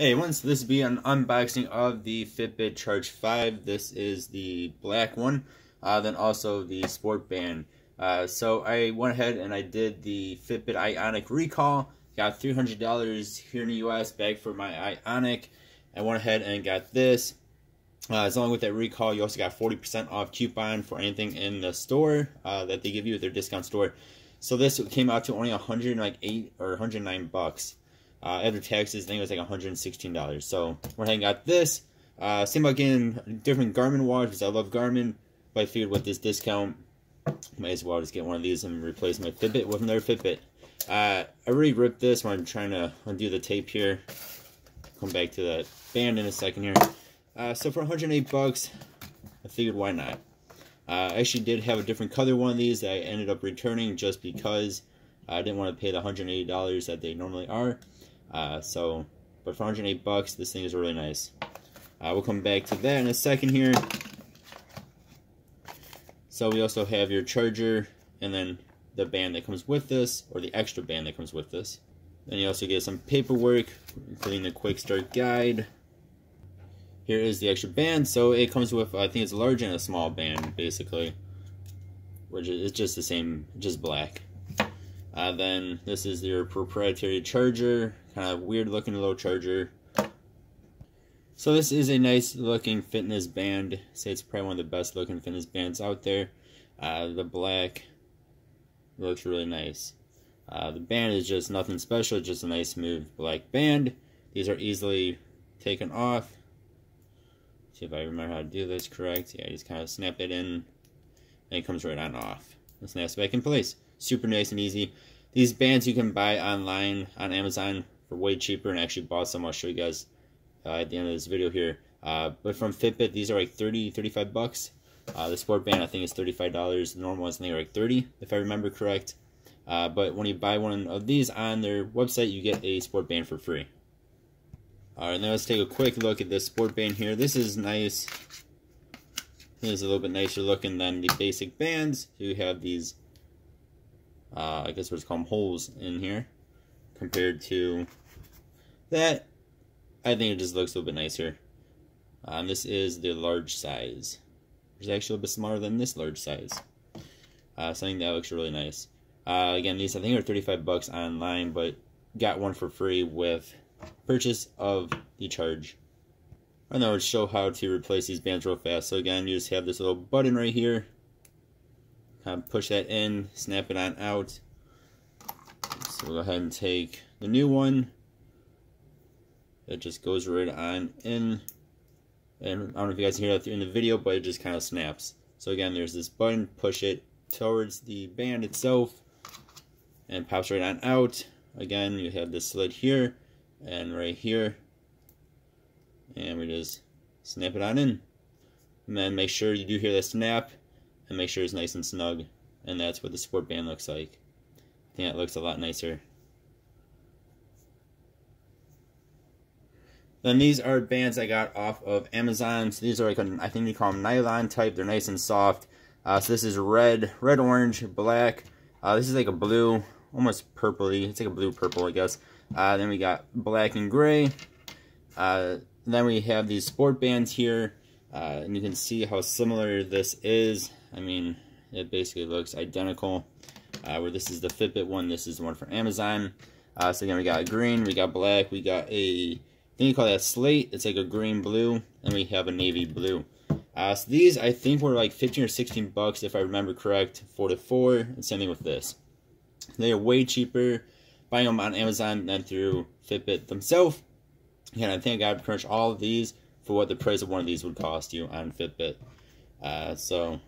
Hey everyone, so this will be an unboxing of the Fitbit Charge 5. This is the black one, then also the Sport Band. So I went ahead and I did the Fitbit Ionic recall, got $300 here in the US back for my Ionic. I went ahead and got this. Along with that recall, you also got 40% off coupon for anything in the store that they give you at their discount store. So this came out to only $108 or 109 bucks. After taxes, I think it was like $116. So went ahead and got this. Same about getting different Garmin watch because I love Garmin. But I figured with this discount, might as well just get one of these and replace my Fitbit with another Fitbit. I already ripped this when I'm trying to undo the tape here. Come back to the band in a second here. So for 108 bucks, I figured why not. I actually did have a different color one of these that I ended up returning just because I didn't want to pay the $180 that they normally are. But for 108 bucks, this thing is really nice. We'll come back to that in a second here. So we also have your charger, and then the band that comes with this, or the extra band that comes with this. Then you also get some paperwork, including the quick start guide. Here is the extra band. So it comes with, I think it's a large and a small band, basically. Which is just the same, just black. Then this is your proprietary charger, kind of weird looking little charger. So this is a nice looking fitness band. I'd say it's probably one of the best looking fitness bands out there. The black looks really nice. The band is just nothing special, just a nice smooth black band. These are easily taken off. See if I remember how to do this correct. Yeah, you just kind of snap it in and it comes right on off. It snaps back in place. Super nice and easy. These bands you can buy online on Amazon for way cheaper, and I actually bought some. I'll show you guys at the end of this video here. But from Fitbit, these are like 35 bucks. The Sport Band I think is $35. The normal ones I think are like 30 if I remember correct. But when you buy one of these on their website, you get a Sport Band for free. Alright, now let's take a quick look at this Sport Band here. This is nice. This is a little bit nicer looking than the basic bands. You have these I guess what's called holes in here compared to that. I think it just looks a little bit nicer. This is the large size. It's actually a little bit smaller than this large size. So I think that looks really nice. Again, these I think are 35 bucks online, but got one for free with purchase of the charge. And I would show how to replace these bands real fast. So again, you just have this little button right here. Kind of push that in, snap it on out. So we'll go ahead and take the new one. It just goes right on in. And I don't know if you guys can hear that in the video, but it just kind of snaps. So again, there's this button, push it towards the band itself, and it pops right on out. Again, you have this slit here and right here. And we just snap it on in. And then make sure you do hear that snap. And make sure it's nice and snug, and that's what the Sport Band looks like. I think that looks a lot nicer. Then these are bands I got off of Amazon. So these are like I think they call them nylon type. They're nice and soft. So this is red, orange, black. This is like a blue, almost purpley. It's like a blue purple, I guess. Then we got black and gray. Then we have these Sport Bands here, and you can see how similar this is. I mean, it basically looks identical. Where this is the Fitbit one, this is the one from Amazon. So again, we got green, we got black, we got a, I think you call that slate. It's like a green blue, and we have a navy blue. So these I think were like 15 or 16 bucks if I remember correct, 4 to 4. And same thing with this. They are way cheaper buying them on Amazon than through Fitbit themselves. And I think I got pretty much all of these for what the price of one of these would cost you on Fitbit. So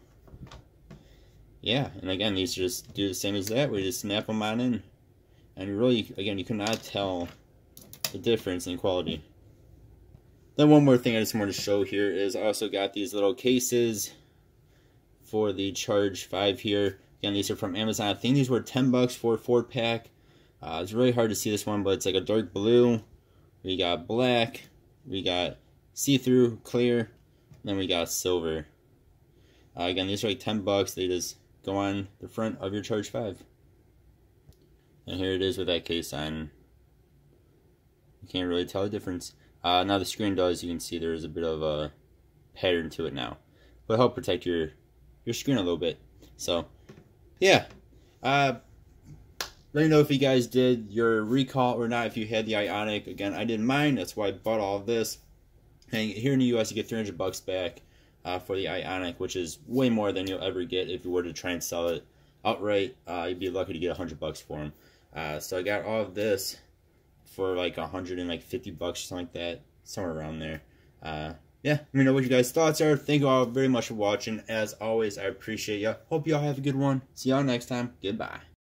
yeah, and again, these just do the same as that. We just snap them on in, and really, again, you cannot tell the difference in quality. Then one more thing I just wanted to show here is I also got these little cases for the Charge 5 here. Again, these are from Amazon. I think these were 10 bucks for a 4-pack. It's really hard to see this one, but it's like a dark blue. We got black. We got see-through, clear. And then we got silver. Again, these are like 10 bucks. They just go on the front of your Charge 5. And here it is with that case on. You can't really tell the difference. Now the screen does. You can see there's a bit of a pattern to it now. But help protect your screen a little bit. So, yeah. Let me know if you guys did your recall or not, if you had the Ionic. Again, I did mine. That's why I bought all of this. And here in the US, you get $300 back for the Ionic, which is way more than you'll ever get if you were to try and sell it outright. You'd be lucky to get $100 for them. So I got all of this for like $150 or something like that, somewhere around there. Yeah, let me know what you guys' thoughts are. Thank you all very much for watching. As always, I appreciate you. Hope you all have a good one. See y'all next time. Goodbye.